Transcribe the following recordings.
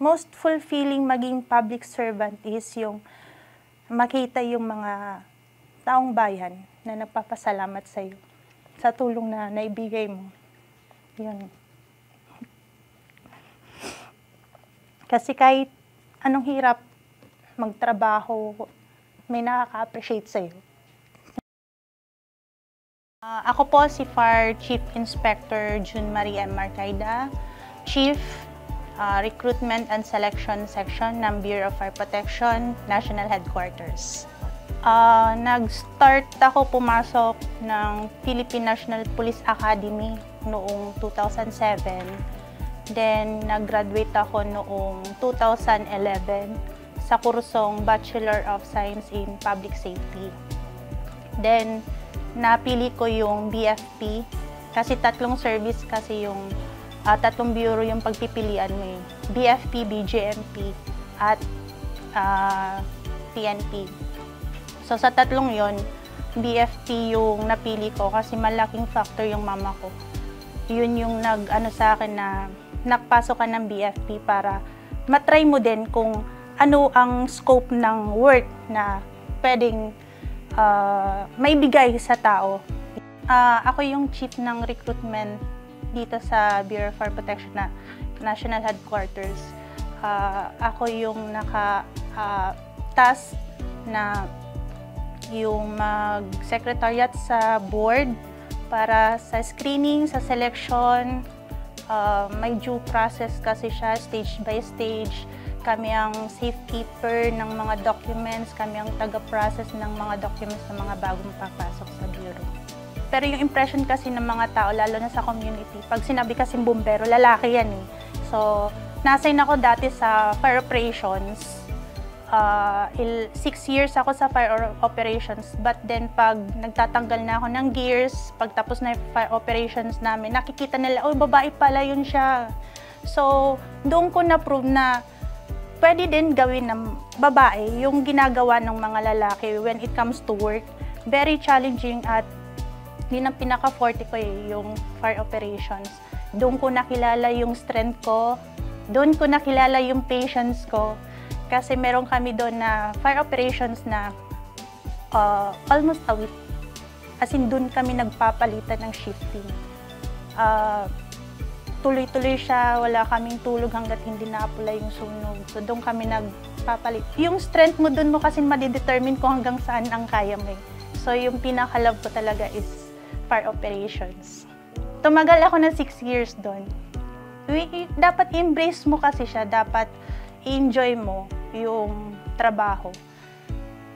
most fulfilling maging public servant is yung makita yung mga taong bayan na nagpapasalamat sa iyo sa tulong na naibigay mo. Yun. Kasi kahit anong hirap magtrabaho, may nakaka-appreciate sa iyo. Ako po si FAR Chief Inspector June Marie M. Marcaida, Chief Recruitment and Selection Section ng Bureau of Fire Protection, National Headquarters. Nag-start ako pumasok ng Philippine National Police Academy noong 2007. Then, nag-graduate ako noong 2011 sa kursong Bachelor of Science in Public Safety. Then, napili ko yung BFP kasi tatlong service kasi yung tatlong bureau yung pagpipilian mo eh. BFP, BGMP at PNP. So sa tatlong yon, BFP yung napili ko kasi malaking factor yung mama ko. Yun yung nag-ano sa akin na nakapasok ka ng BFP para matry mo din kung ano ang scope ng work na pwedeng maibigay sa tao. Ako yung chief ng recruitment dito sa Bureau of Fire Protection na National Headquarters. Ako yung naka-task na yung mag-secretariat sa board para sa screening, sa selection. May due process kasi siya, stage by stage. Kami ang safekeeper ng mga documents, kami ang taga-process ng mga documents ng mga bagong papasok sa bureau. Pero yung impression kasi ng mga tao, lalo na sa community, pag sinabi kasing bumbero, lalaki yan eh. So, na-assign ako dati sa fire operations. 6 years ako sa fire operations, but then pag nagtatanggal na ako ng gears, pag tapos na yung fire operations namin, nakikita nila, oh, babae pala yun siya. So, doon ko na-prove na pwede din gawin ng babae yung ginagawa ng mga lalaki when it comes to work. Very challenging at yun ang pinaka-forte ko eh, yung fire operations. Doon ko nakilala yung strength ko, doon ko nakilala yung patience ko. Kasi meron kami doon na fire operations na almost a week. As in, doon kami nagpapalitan ng shifting. Tuloy-tuloy siya, wala kaming tulog hanggat hindi na-apply yung sunog. So, doon kami nagpapalit. Yung strength mo doon mo kasi madidetermine kung hanggang saan ang kaya mo. So, yung pinaka-love ko talaga is fire operations. Tumagal ako ng 6 years doon. Dapat embrace mo kasi siya, dapat enjoy mo yung trabaho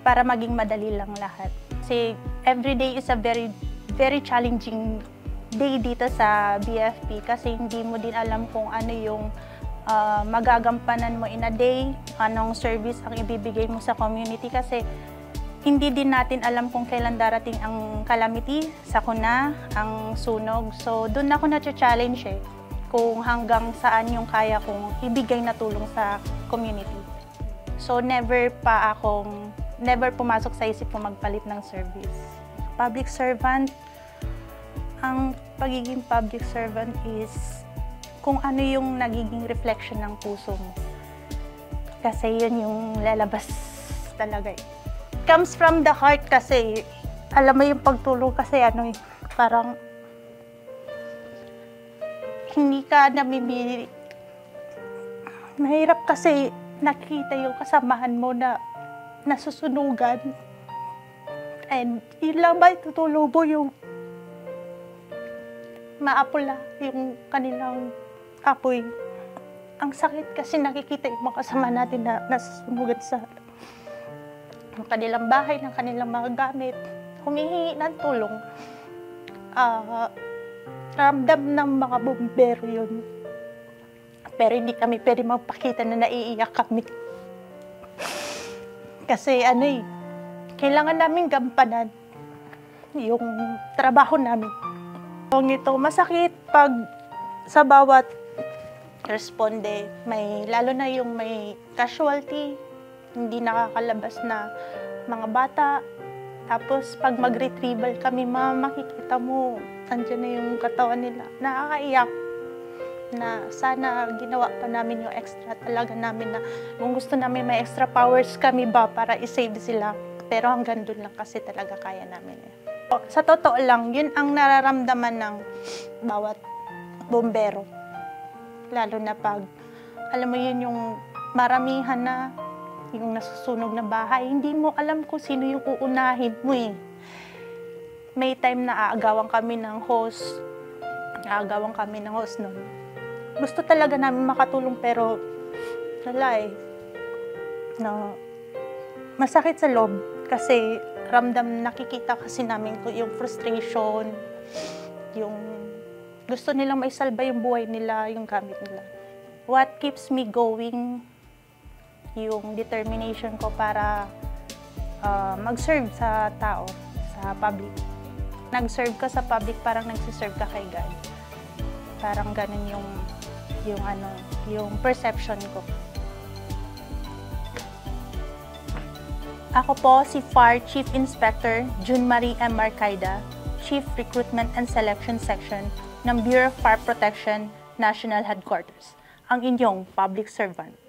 para maging madali lang lahat. Kasi every day is a very, very challenging day dito sa BFP kasi hindi mo din alam kung ano yung magagampanan mo in a day, anong service ang ibibigay mo sa community kasi hindi din natin alam kung kailan darating ang calamity, sakuna, ang sunog. So doon ako na-challenge eh, kung hanggang saan yung kaya kong ibigay na tulong sa community. So never pumasok sa isip ko magpalit ng service. Public servant, ang pagiging public servant is kung ano yung nagiging reflection ng puso mo. Kasi yun yung lalabas talaga eh. Comes from the heart kasi, alam mo yung pagtulong kasi ano eh, parang hindi ka namimili. Mahirap kasi nakikita yung kasamahan mo na nasusunugan. And yun lang ba itutulong mo yung maapula yung kanilang apoy. Ang sakit kasi nakikita yung mga kasama natin na nasusunugan sa kanilang bahay, ng kanilang mga gamit. Humihingi ng tulong. Ramdam ng mga bumbero yun. Pero hindi kami pwede magpakita na naiiyak kami. Kasi ano eh, kailangan namin gampanan yung trabaho namin. Ito, masakit pag sa bawat responde, lalo na yung may casualty, hindi nakakalabas na mga bata. Tapos pag mag-retrieval kami, makikita mo, andyan na yung katawan nila. Nakakaiyak. na sana ginawa pa namin yung extra talaga namin na kung gusto namin may extra powers kami ba para i-save sila. Pero hanggang doon lang kasi talaga kaya namin. Sa totoo lang, yun ang nararamdaman ng bawat bombero. Lalo na pag, alam mo yun yung maramihan na, yung nasusunog na bahay, hindi mo alam kung sino yung uunahin mo eh. May time na aagawan kami ng hose. Nun. Gusto talaga namin makatulong pero wala eh. No, masakit sa loob kasi nakikita kasi namin ko yung frustration, yung gusto nilang maisalba yung buhay nila, yung gamit nila. What keeps me going, yung determination ko para mag-serve sa tao, sa public. Nag-serve ka sa public, parang nagsiserve ka kay God. Parang ganun yung perception ko. Ako po si FAR Chief Inspector June Marie M. Marcaida, Chief Recruitment and Selection Section ng Bureau of Fire Protection National Headquarters, ang inyong public servant.